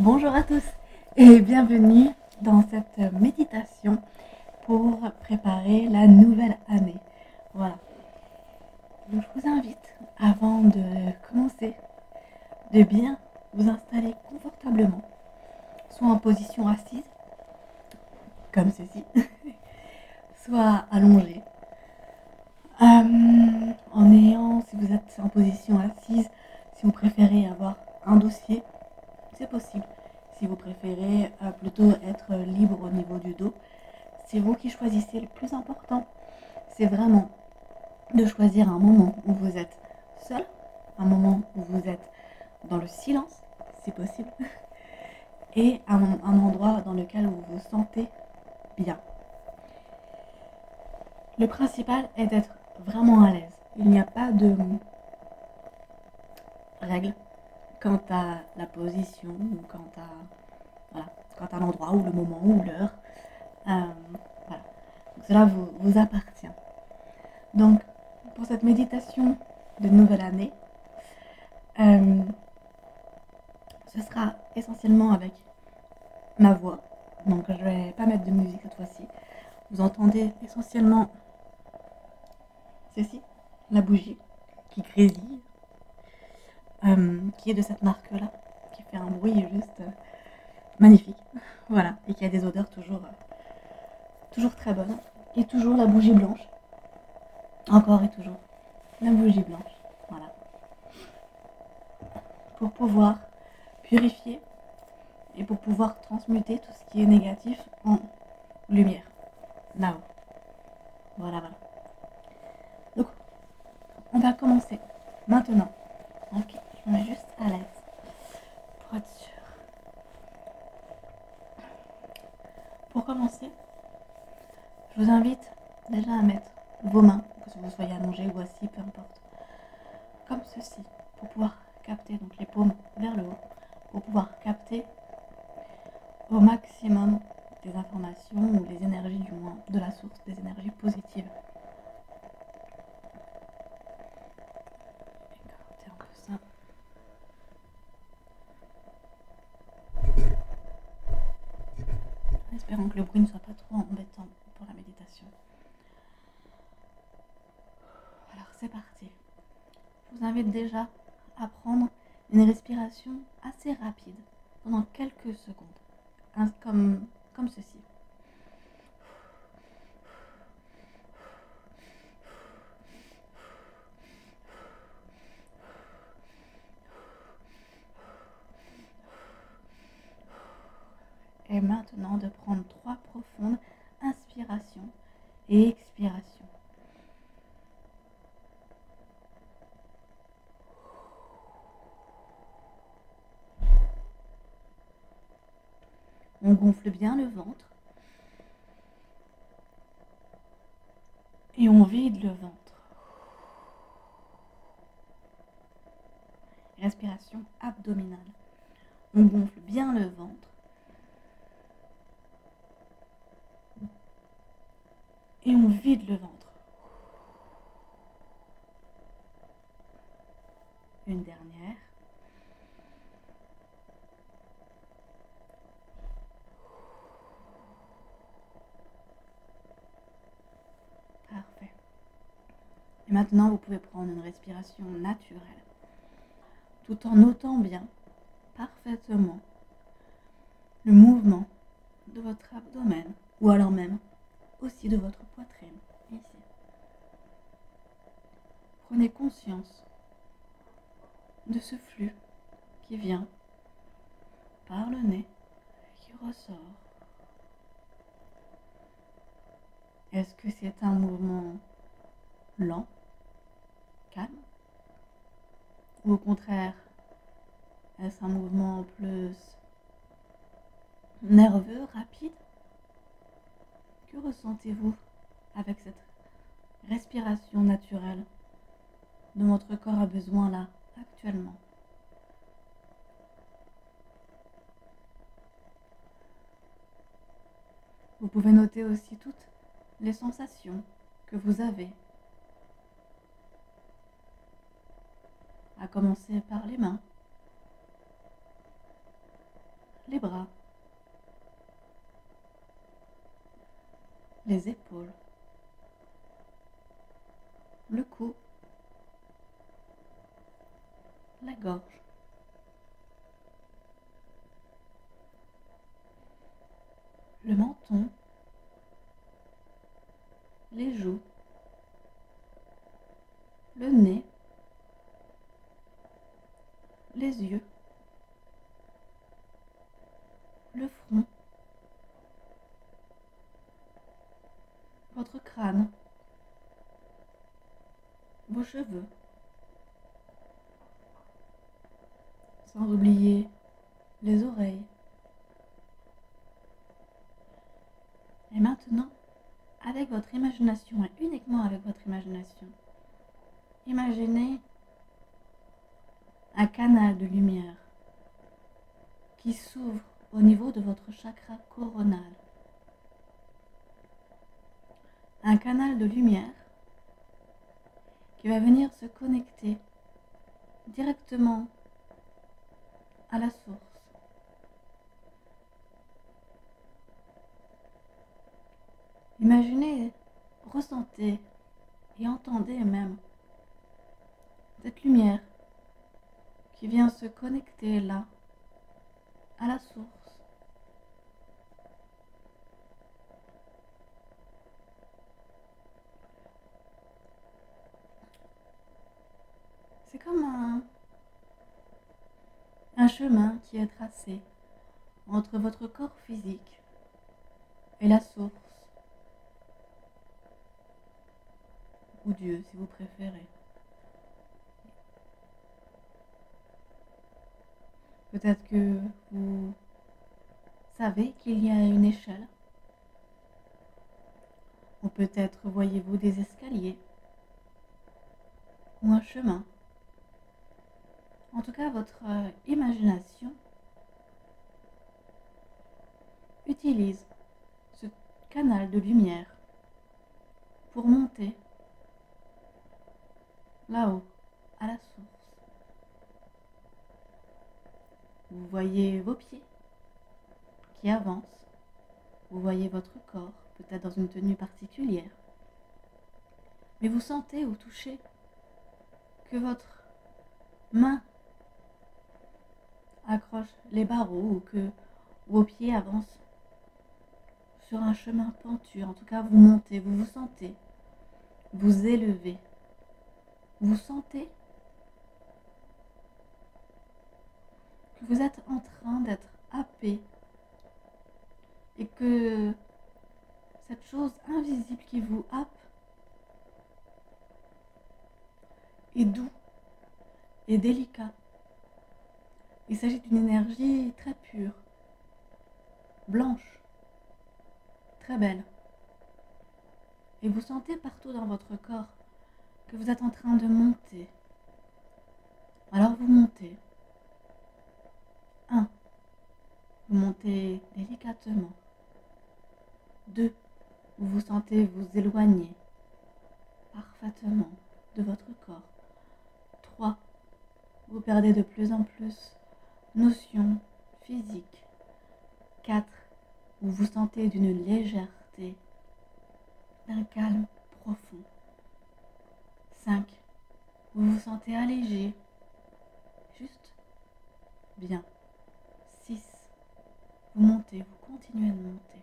Bonjour à tous et bienvenue dans cette méditation pour préparer la nouvelle année. Voilà. Donc, je vous invite, avant de commencer, de bien vous installer confortablement, soit en position assise, comme ceci, soit allongé. En ayant, si vous êtes en position assise, si vous préférez avoir un dossier, c'est possible. Si vous préférez plutôt être libre au niveau du dos, c'est vous qui choisissez. Le plus important, c'est vraiment de choisir un moment où vous êtes seul, un moment où vous êtes dans le silence, si possible, et un endroit dans lequel vous vous sentez bien. Le principal est d'être vraiment à l'aise. Il n'y a pas de règles quant à la position, ou quant à l'endroit, ou le moment, ou l'heure. Voilà. Donc, cela vous appartient. Donc, pour cette méditation de nouvelle année, ce sera essentiellement avec ma voix. Donc, je ne vais pas mettre de musique cette fois-ci. Vous entendez essentiellement ceci, la bougie qui grésille, qui est de cette marque-là, qui fait un bruit juste magnifique. Voilà, et qui a des odeurs toujours très bonnes. Et toujours la bougie blanche. Encore et toujours la bougie blanche. Voilà. Pour pouvoir purifier et pour pouvoir transmuter tout ce qui est négatif en lumière. Là-haut. Voilà. Donc, on va commencer maintenant. Ok, je me mets juste à l'aise pour être sûr. Pour commencer, je vous invite déjà à mettre vos mains, que vous soyez allongé ou assis, peu importe, comme ceci, pour pouvoir capter donc les paumes vers le haut, pour pouvoir capter au maximum des informations ou les énergies du moins de la source, des énergies positives. Écarter un peu ça. Espérons que le bruit ne soit pas trop embêtant pour la méditation. Alors c'est parti. Je vous invite déjà à prendre une respiration assez rapide pendant quelques secondes, comme ceci. Et maintenant de prendre 3 profondes inspirations et expirations. On gonfle bien le ventre et on vide le ventre. Respiration abdominale. On gonfle bien le ventre et on vide le ventre. Une dernière. Parfait. Et maintenant, vous pouvez prendre une respiration naturelle, tout en notant bien, parfaitement, le mouvement de votre abdomen, ou alors même aussi de votre poitrine, ici. Prenez conscience de ce flux qui vient par le nez et qui ressort. Est-ce que c'est un mouvement lent, calme, ou au contraire, est-ce un mouvement plus nerveux, rapide? Que ressentez-vous avec cette respiration naturelle dont votre corps a besoin là, actuellement? Vous pouvez noter aussi toutes les sensations que vous avez, à commencer par les mains, les bras, les épaules, le cou, la gorge, le menton, les joues, le nez, les yeux, le front, votre crâne, vos cheveux, sans oublier les oreilles. Et maintenant, avec votre imagination et uniquement avec votre imagination, imaginez un canal de lumière qui s'ouvre au niveau de votre chakra coronal. Un canal de lumière qui va venir se connecter directement à la source. Imaginez, ressentez et entendez même cette lumière qui vient se connecter là, à la source. C'est comme un chemin qui est tracé entre votre corps physique et la source, ou Dieu si vous préférez. Peut-être que vous savez qu'il y a une échelle, ou peut-être voyez-vous des escaliers, ou un chemin. En tout cas, votre imagination utilise ce canal de lumière pour monter là-haut, à la source. Vous voyez vos pieds qui avancent. Vous voyez votre corps, peut-être dans une tenue particulière. Mais vous sentez ou touchez que votre main accroche les barreaux ou que vos pieds avancent sur un chemin pentu. En tout cas, vous montez, vous vous sentez, vous élevez. Vous sentez que vous êtes en train d'être happé et que cette chose invisible qui vous happe est doux et délicat. Il s'agit d'une énergie très pure, blanche, très belle. Et vous sentez partout dans votre corps que vous êtes en train de monter. Alors vous montez. 1. Vous montez délicatement. 2. Vous vous sentez vous éloigner parfaitement de votre corps. 3. Vous perdez de plus en plus notions physiques. 4. Vous vous sentez d'une légèreté, d'un calme profond. 5. Vous vous sentez allégé, juste bien. 6. Vous montez, vous continuez de monter.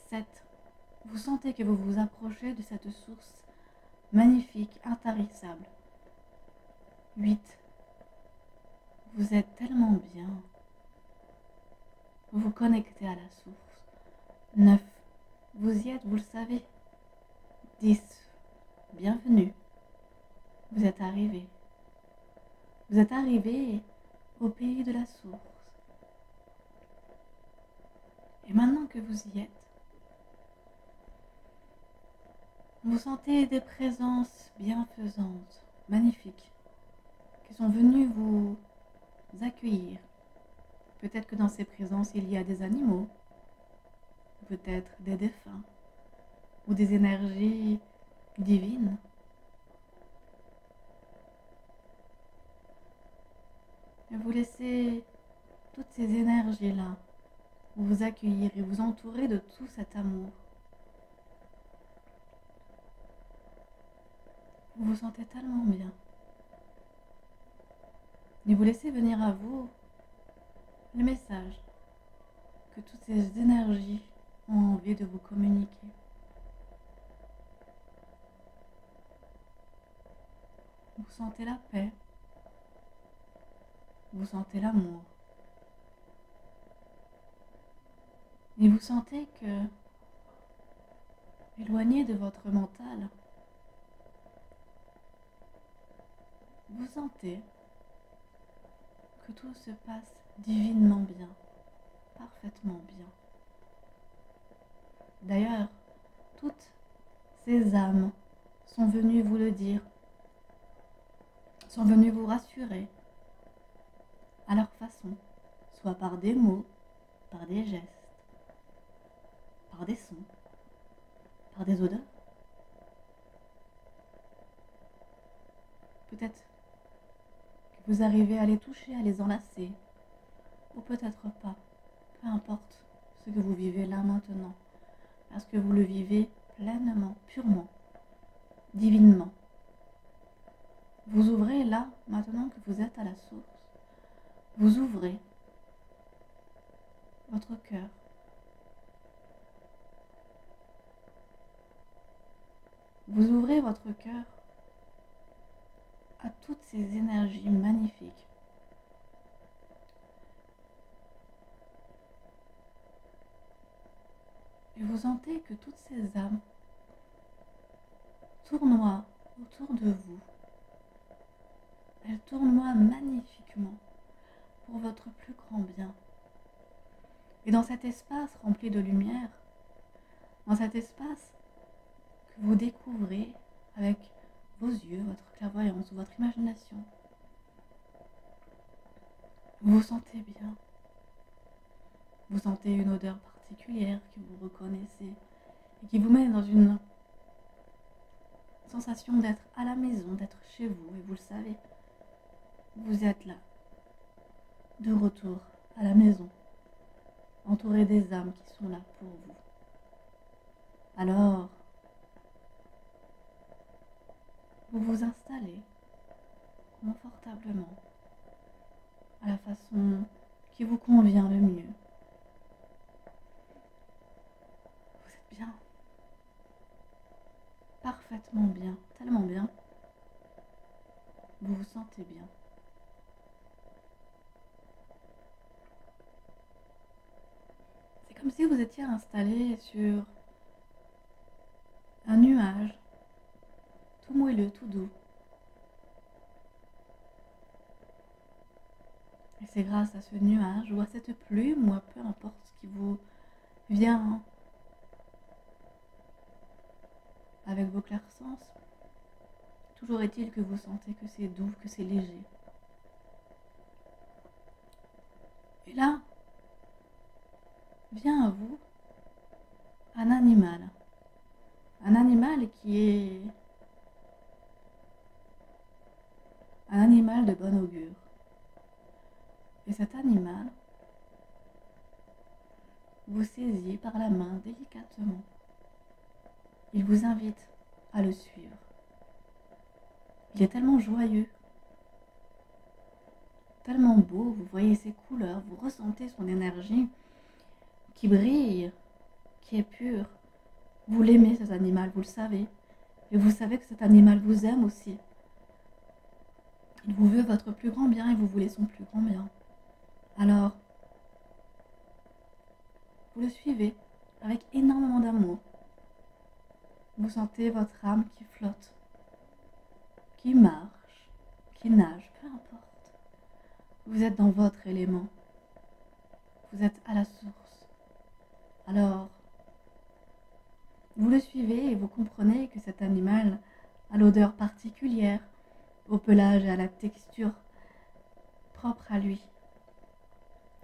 7. Vous sentez que vous vous approchez de cette source magnifique, intarissable. 8. Vous êtes tellement bien. Vous vous connectez à la source. 9. Vous y êtes, vous le savez. 10. Bienvenue. Vous êtes arrivé. Vous êtes arrivé au pays de la source. Et maintenant que vous y êtes, vous sentez des présences bienfaisantes, magnifiques, qui sont venues vous accueillir. Peut-être que dans ces présences, il y a des animaux, peut-être des défunts, ou des énergies divines. Et vous laissez toutes ces énergies-là, vous accueillir et vous entourer de tout cet amour. Vous vous sentez tellement bien. Et vous laissez venir à vous le message que toutes ces énergies ont envie de vous communiquer. Vous sentez la paix, vous sentez l'amour. Et vous sentez que, éloigné de votre mental, vous sentez que tout se passe divinement bien, parfaitement bien. D'ailleurs, toutes ces âmes sont venues vous le dire, sont venues vous rassurer à leur façon, soit par des mots, par des gestes, par des sons, par des odeurs. Peut-être que vous arrivez à les toucher, à les enlacer, ou peut-être pas. Peu importe ce que vous vivez là maintenant, parce que vous le vivez pleinement, purement, divinement. Vous ouvrez là, maintenant que vous êtes à la source, vous ouvrez votre cœur. Vous ouvrez votre cœur à toutes ces énergies magnifiques. Et vous sentez que toutes ces âmes tournoient autour de vous. Elles tournoient magnifiquement pour votre plus grand bien. Et dans cet espace rempli de lumière, dans cet espace que vous découvrez avec vos yeux, votre clairvoyance ou votre imagination, vous vous sentez bien. Vous sentez une odeur particulière que vous reconnaissez et qui vous met dans une sensation d'être à la maison, d'être chez vous. Et vous le savez, vous êtes là, de retour à la maison, entouré des âmes qui sont là pour vous. Alors, vous vous installez confortablement à la façon qui vous convient le mieux. Vous êtes bien, parfaitement bien, tellement bien. Vous vous sentez bien. C'est comme si vous étiez installé sur un nuage, tout moelleux, tout doux. Et c'est grâce à ce nuage ou à cette plume ou à peu importe ce qui vous vient avec vos clairsens, toujours est-il que vous sentez que c'est doux, que c'est léger. Et là, vient à vous un animal qui est un animal de bon augure. Et cet animal vous saisit par la main délicatement. Il vous invite à le suivre. Il est tellement joyeux, tellement beau, vous voyez ses couleurs, vous ressentez son énergie qui brille, qui est pure. Vous l'aimez cet animal, vous le savez. Et vous savez que cet animal vous aime aussi. Il vous veut votre plus grand bien et vous voulez son plus grand bien. Alors, vous le suivez avec énormément d'amour. Vous sentez votre âme qui flotte, qui marche, qui nage, peu importe. Vous êtes dans votre élément. Vous êtes à la source. Alors, vous le suivez et vous comprenez que cet animal a l'odeur particulière, au pelage et à la texture propre à lui.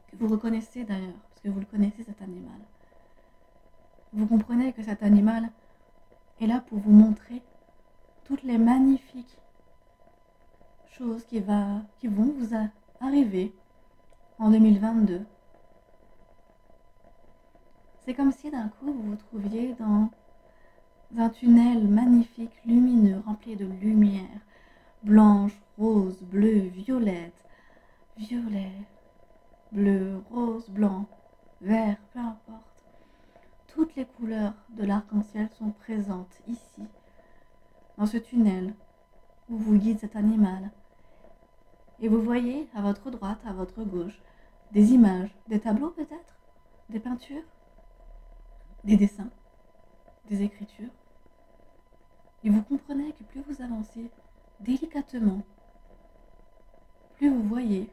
Que vous reconnaissez d'ailleurs, parce que vous le connaissez cet animal. Vous comprenez que cet animal est là pour vous montrer toutes les magnifiques choses qui vont vous arriver en 2022. C'est comme si d'un coup vous vous trouviez dans un tunnel magnifique, lumineux, rempli de lumière, blanche, rose, bleue, violette, violet, bleu, rose, blanc, vert, peu importe. Toutes les couleurs de l'arc-en-ciel sont présentes ici, dans ce tunnel où vous guide cet animal. Et vous voyez à votre droite, à votre gauche, des images, des tableaux peut-être, des peintures, des dessins, des écritures. Et vous comprenez que plus vous avancez délicatement, plus vous voyez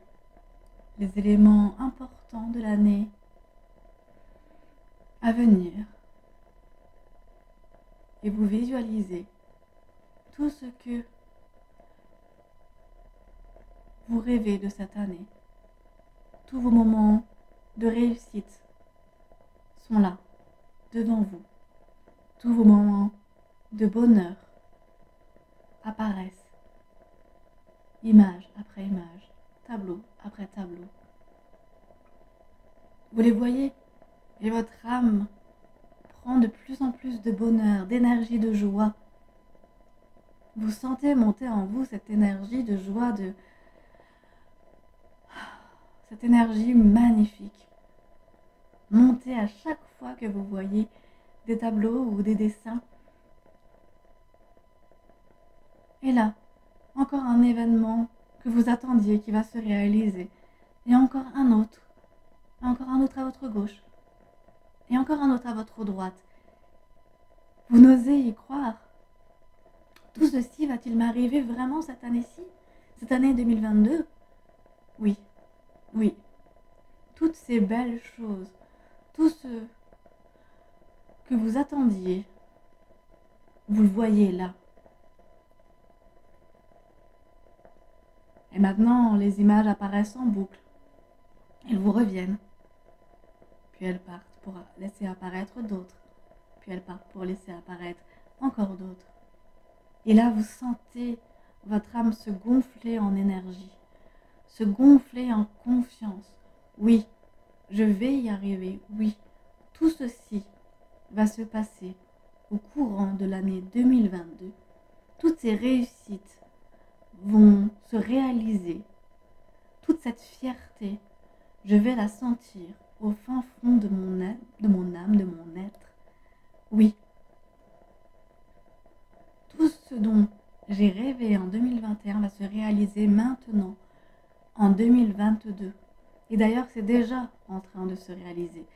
les éléments importants de l'année à venir. Et vous visualisez tout ce que vous rêvez de cette année. Tous vos moments de réussite sont là, devant vous. Tous vos moments de bonheur apparaissent, image après image, tableau après tableau. Vous les voyez et votre âme prend de plus en plus de bonheur, d'énergie, de joie. Vous sentez monter en vous cette énergie de joie, cette énergie magnifique. Monter à chaque fois que vous voyez des tableaux ou des dessins. Et là, encore un événement que vous attendiez qui va se réaliser. Et encore un autre à votre gauche. Et encore un autre à votre droite. Vous n'osez y croire. Tout ceci va-t-il m'arriver vraiment cette année-ci? Cette année 2022? Oui, oui. Toutes ces belles choses, tout ce que vous attendiez, vous le voyez là. Et maintenant, les images apparaissent en boucle. Elles vous reviennent. Puis elles partent pour laisser apparaître d'autres. Puis elles partent pour laisser apparaître encore d'autres. Et là, vous sentez votre âme se gonfler en énergie, se gonfler en confiance. Oui, je vais y arriver. Oui, tout ceci va se passer au courant de l'année 2022. Toutes ces réussites vont se réaliser. Toute cette fierté, je vais la sentir au fin fond de mon âme, de mon être. Oui, tout ce dont j'ai rêvé en 2021 va se réaliser maintenant, en 2022. Et d'ailleurs, c'est déjà en train de se réaliser.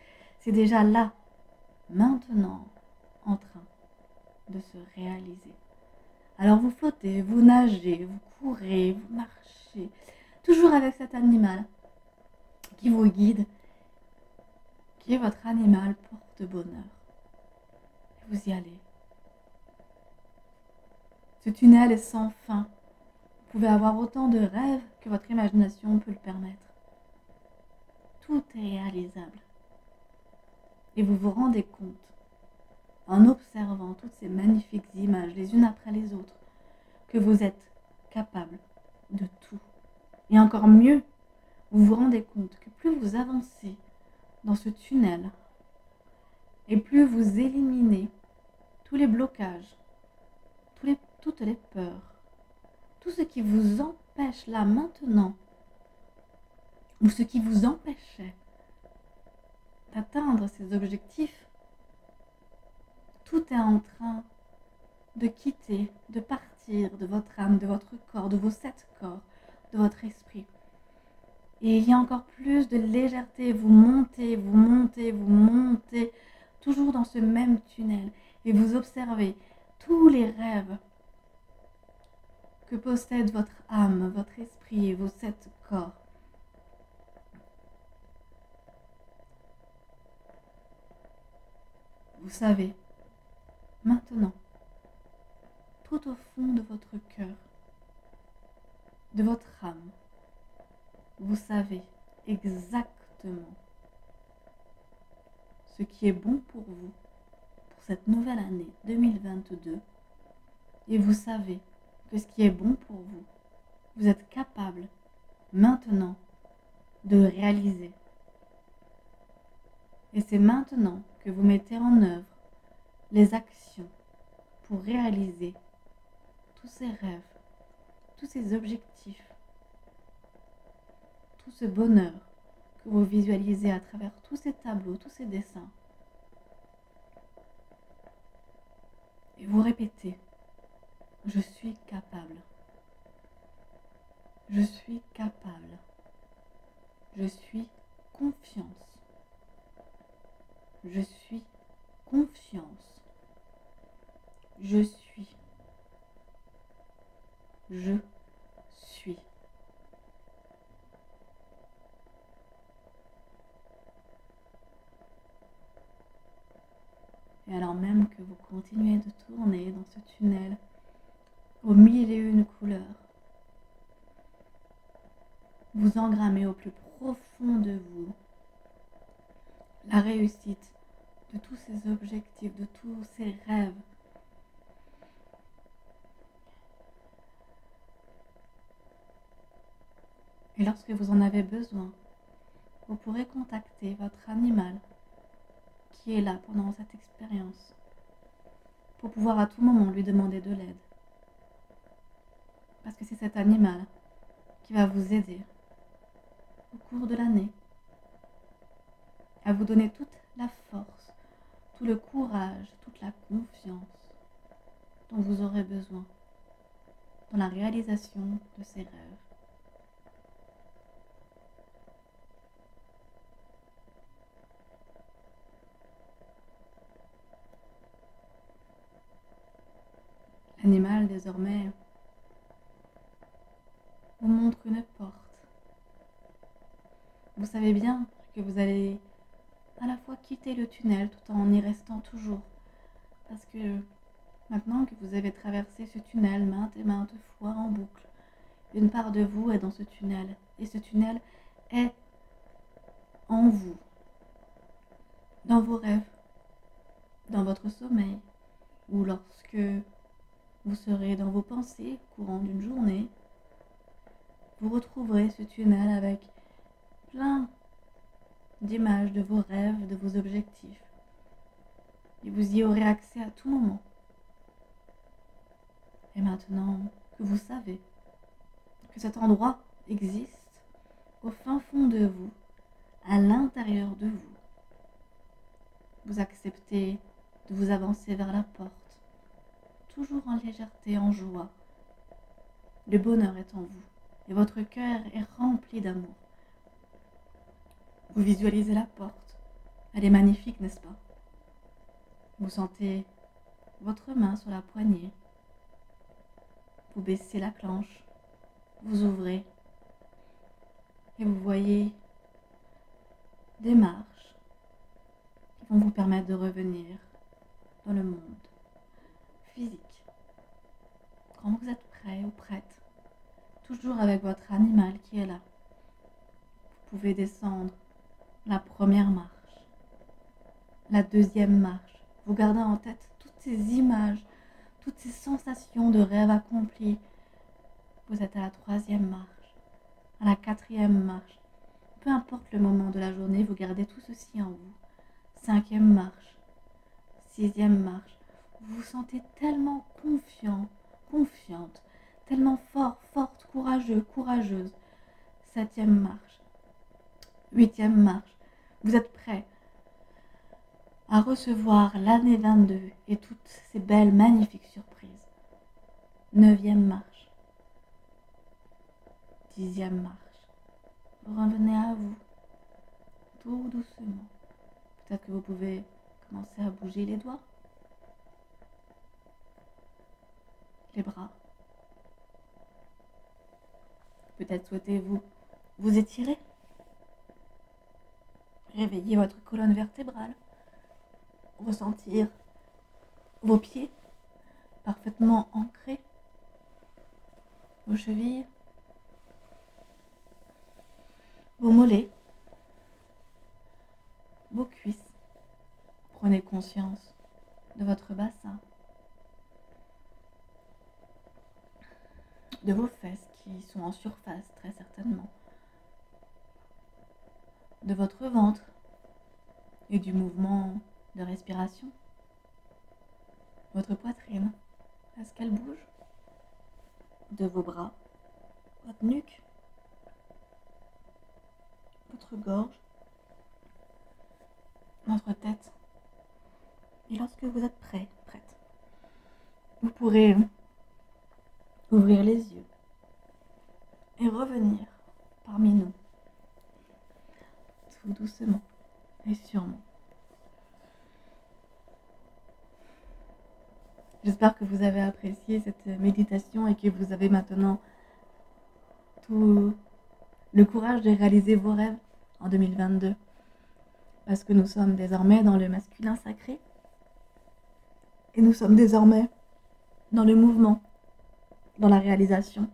C'est déjà là, maintenant, en train de se réaliser. Alors vous flottez, vous nagez, vous courez, vous marchez, toujours avec cet animal qui vous guide, qui est votre animal porte-bonheur. Et vous y allez. Ce tunnel est sans fin. Vous pouvez avoir autant de rêves que votre imagination peut le permettre. Tout est réalisable. Et vous vous rendez compte, en observant toutes ces magnifiques images les unes après les autres, que vous êtes capable de tout. Et encore mieux, vous vous rendez compte que plus vous avancez dans ce tunnel, et plus vous éliminez tous les blocages, toutes les peurs, tout ce qui vous empêche là maintenant, ou ce qui vous empêchait d'atteindre ces objectifs, tout est en train de quitter, de partir de votre âme, de votre corps, de vos 7 corps, de votre esprit. Et il y a encore plus de légèreté, vous montez, vous montez, vous montez, toujours dans ce même tunnel. Et vous observez tous les rêves que possède votre âme, votre esprit et vos 7 corps. Vous savez, maintenant, tout au fond de votre cœur, de votre âme, vous savez exactement ce qui est bon pour vous, pour cette nouvelle année 2022, et vous savez que ce qui est bon pour vous, vous êtes capable, maintenant, de réaliser. Et c'est maintenant que vous mettez en œuvre les actions pour réaliser tous ces rêves, tous ces objectifs, tout ce bonheur que vous visualisez à travers tous ces tableaux, tous ces dessins. Et vous répétez, je suis capable. Je suis capable. Je suis confiance. Je suis confiance. Je suis. Je suis. Et alors même que vous continuez de tourner dans ce tunnel aux mille et une couleurs, vous engrammez au plus profond de vous la réussite de tous ces objectifs, de tous ces rêves. Et lorsque vous en avez besoin, vous pourrez contacter votre animal qui est là pendant cette expérience pour pouvoir à tout moment lui demander de l'aide. Parce que c'est cet animal qui va vous aider au cours de l'année à vous donner toute la force, tout le courage, toute la confiance dont vous aurez besoin dans la réalisation de ces rêves. L'animal, désormais, vous montre une porte. Vous savez bien que vous allez à la fois quitter le tunnel tout en y restant toujours. Parce que maintenant que vous avez traversé ce tunnel maintes et maintes fois en boucle, une part de vous est dans ce tunnel. Et ce tunnel est en vous, dans vos rêves, dans votre sommeil, ou lorsque vous serez dans vos pensées au courant d'une journée, vous retrouverez ce tunnel avec plein d'images de vos rêves, de vos objectifs. Et vous y aurez accès à tout moment. Et maintenant que vous savez que cet endroit existe au fin fond de vous, à l'intérieur de vous, vous acceptez de vous avancer vers la porte, toujours en légèreté, en joie. Le bonheur est en vous et votre cœur est rempli d'amour. Vous visualisez la porte. Elle est magnifique, n'est-ce pas? Vous sentez votre main sur la poignée. Vous baissez la planche. Vous ouvrez. Et vous voyez des marches qui vont vous permettre de revenir dans le monde physique. Quand vous êtes prêt ou prête, toujours avec votre animal qui est là, vous pouvez descendre la première marche, la deuxième marche. Vous gardez en tête toutes ces images, toutes ces sensations de rêve accompli. Vous êtes à la troisième marche, à la quatrième marche. Peu importe le moment de la journée, vous gardez tout ceci en vous. Cinquième marche, sixième marche. Vous vous sentez tellement confiant, confiante, tellement fort, forte, courageux, courageuse. Septième marche, huitième marche. Vous êtes prêt à recevoir l'année 22 et toutes ces belles, magnifiques surprises. Neuvième marche, dixième marche. Vous revenez à vous, tout doucement. Peut-être que vous pouvez commencer à bouger les doigts, les bras. Peut-être souhaitez-vous vous étirer, réveiller votre colonne vertébrale, ressentir vos pieds parfaitement ancrés, vos chevilles, vos mollets, vos cuisses. Prenez conscience de votre bassin, de vos fesses qui sont en surface très certainement. de votre ventre et du mouvement de respiration. Votre poitrine, est-ce qu'elle bouge? De vos bras, votre nuque, votre gorge, votre tête. Et lorsque vous êtes prêt, prête, vous pourrez ouvrir les yeux et revenir parmi nous, tout doucement et sûrement. J'espère que vous avez apprécié cette méditation et que vous avez maintenant tout le courage de réaliser vos rêves en 2022. Parce que nous sommes désormais dans le masculin sacré et nous sommes désormais dans le mouvement, dans la réalisation,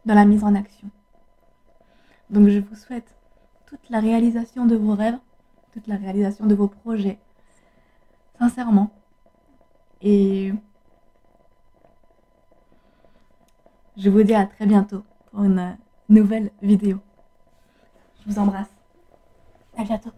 dans la mise en action. Donc je vous souhaite toute la réalisation de vos rêves, toute la réalisation de vos projets, sincèrement. Et je vous dis à très bientôt pour une nouvelle vidéo. Je vous embrasse. À bientôt.